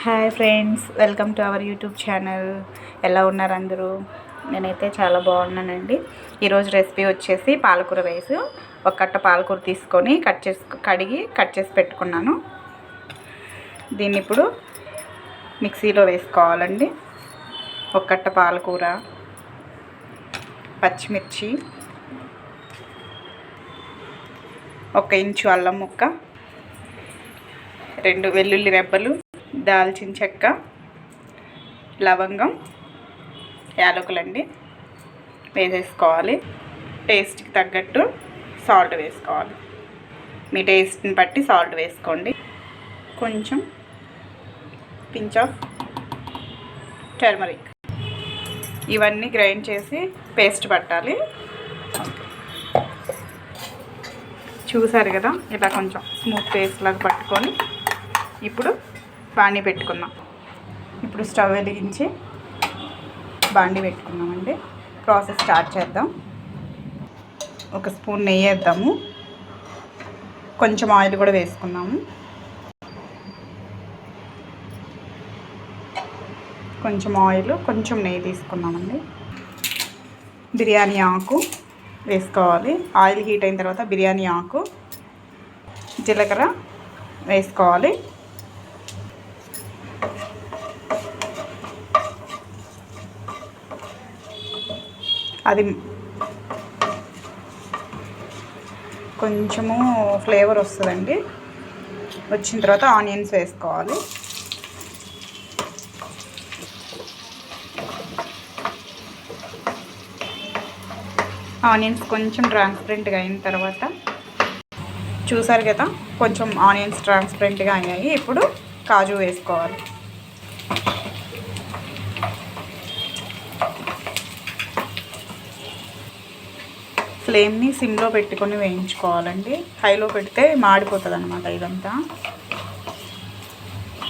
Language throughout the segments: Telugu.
Hi friends, welcome to our YouTube channel. ఎలా ఉన్నారు అందరూ? నేనైతే చాలా బాగున్నానండి. ఈరోజు రెసిపీ వచ్చేసి పాలకూర రైస్. ఒక కట్ట పాలకూర తీసుకొని కడిగి కట్ చేసి పెట్టుకున్నాను. దీన్ని ఇప్పుడు మిక్సీలో వేసుకోవాలండి. ఒక కట్ట పాలకూర, పచ్చిమిర్చి, 1 ఇంచు అల్లం ముక్క, 2 వెల్లుల్లి రెబ్బలు, దాల్చిన చెక్క, లవంగం, యాలకులండి వేసేసుకోవాలి. టేస్ట్కి తగ్గట్టు సాల్ట్ వేసుకోవాలి. మీ టేస్ట్ని బట్టి సాల్ట్ వేసుకోండి. కొంచెం పించ్ ఆఫ్ టర్మరిక్. ఇవన్నీ గ్రైండ్ చేసి పేస్ట్ పట్టాలి. చూసారు కదా, ఇలా కొంచెం స్మూత్ పేస్ట్ లాగా పట్టుకొని ఇప్పుడు బాండి పెట్టుకుందాం. ఇప్పుడు స్టవ్ వెలిగించి బాండి పెట్టుకుందామండి. ప్రాసెస్ స్టార్ట్ చేద్దాం. 1 స్పూన్ నెయ్యి వేద్దాము. కొంచెం ఆయిల్ కూడా వేసుకుందాము. కొంచెం ఆయిల్, కొంచెం నెయ్యి తీసుకుందామండి. బిర్యానీ ఆకు వేసుకోవాలి. ఆయిల్ హీట్ అయిన తర్వాత బిర్యానీ ఆకు, జీలకర్ర వేసుకోవాలి. అది కొంచెము ఫ్లేవర్ వస్తుందండి. వచ్చిన తర్వాత ఆనియన్స్ వేసుకోవాలి. ఆనియన్స్ కొంచెం ట్రాన్స్పరెంట్గా అయిన తర్వాత, చూసారు కదా, కొంచెం ఆనియన్స్ ట్రాన్స్పరెంట్గా అయ్యాయి. ఇప్పుడు కాజు వేసుకోవాలి. ఫ్లేమ్ని సిమ్లో పెట్టుకొని వేయించుకోవాలండి. హైలో పెడితే మాడిపోతుంది అన్నమాట ఇదంతా.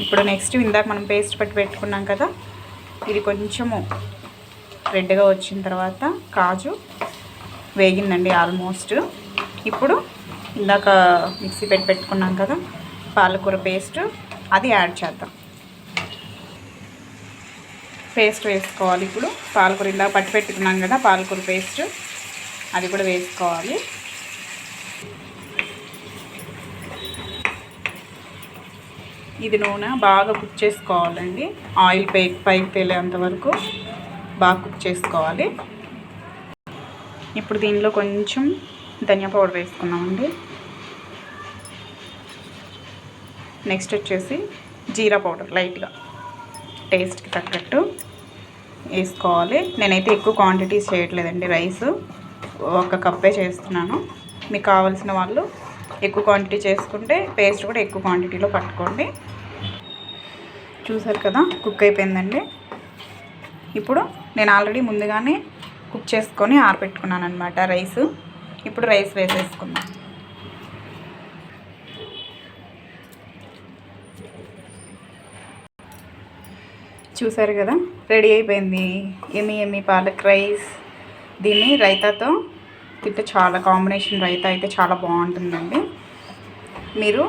ఇప్పుడు నెక్స్ట్ ఇందాక మనం పేస్ట్ పట్టి పెట్టుకున్నాం కదా, ఇది కొంచెము రెడ్గా వచ్చిన తర్వాత కాజు వేగిందండి ఆల్మోస్ట్. ఇప్పుడు ఇందాక మిక్సీ పెట్టుకున్నాం కదా పాలకూర పేస్ట్, అది యాడ్ చేద్దాం. పేస్ట్ వేసుకోవాలి. ఇప్పుడు పాలకూర ఇందాక పట్టి పెట్టుకున్నాం కదా పాలకూర పేస్ట్, అది కూడా వేసుకోవాలి. ఇది నూనె బాగా కుక్ చేసుకోవాలండి. ఆయిల్ పైకి తేలేంత వరకు బాగా కుక్ చేసుకోవాలి. ఇప్పుడు దీనిలో కొంచెం ధనియా పౌడర్ వేసుకున్నామండి. నెక్స్ట్ వచ్చేసి జీరా పౌడర్ లైట్గా టేస్ట్కి తగ్గట్టు వేసుకోవాలి. నేనైతే ఎక్కువ క్వాంటిటీస్ చేయట్లేదండి. రైస్ 1 కప్పే చేస్తున్నాను. మీకు కావాల్సిన వాళ్ళు ఎక్కువ క్వాంటిటీ చేసుకుంటే పేస్ట్ కూడా ఎక్కువ క్వాంటిటీలో పట్టుకోండి. చూసారు కదా, కుక్ అయిపోయిందండి. ఇప్పుడు నేను ఆల్రెడీ ముందుగానే కుక్ చేసుకొని ఆరబెట్టుకున్నాను అనమాట రైస్. ఇప్పుడు రైస్ వేసేసుకుందాం. చూసారు కదా, రెడీ అయిపోయింది ఎమ్మి పాలక్ రైస్. దీన్ని రైతాతో తింటే చాలా కాంబినేషన్, రైతా అయితే చాలా బాగుంటుందండి. మీరు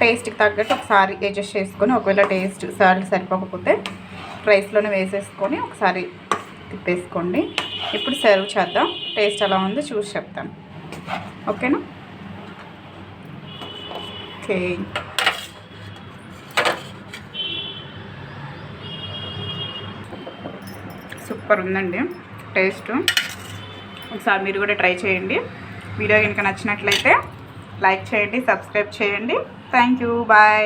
టేస్ట్కి తగ్గట్టు ఒకసారి అడ్జస్ట్ చేసుకొని, ఒకవేళ టేస్ట్ సాల్ట్ సరిపోకపోతే రైస్లోనే వేసేసుకొని ఒకసారి తిప్పేసుకోండి. ఇప్పుడు సర్వ్ చేద్దాం. టేస్ట్ ఎలా ఉందో చూసి చెప్తాను. ఓకేనా? ఓకే, సూపర్ ఉందండి టేస్ట్. ఒకసారి మీరు కూడా ట్రై చేయండి. వీడియో కనుక నచ్చినట్లయితే లైక్ చేయండి, సబ్స్క్రైబ్ చేయండి. Thank you, bye.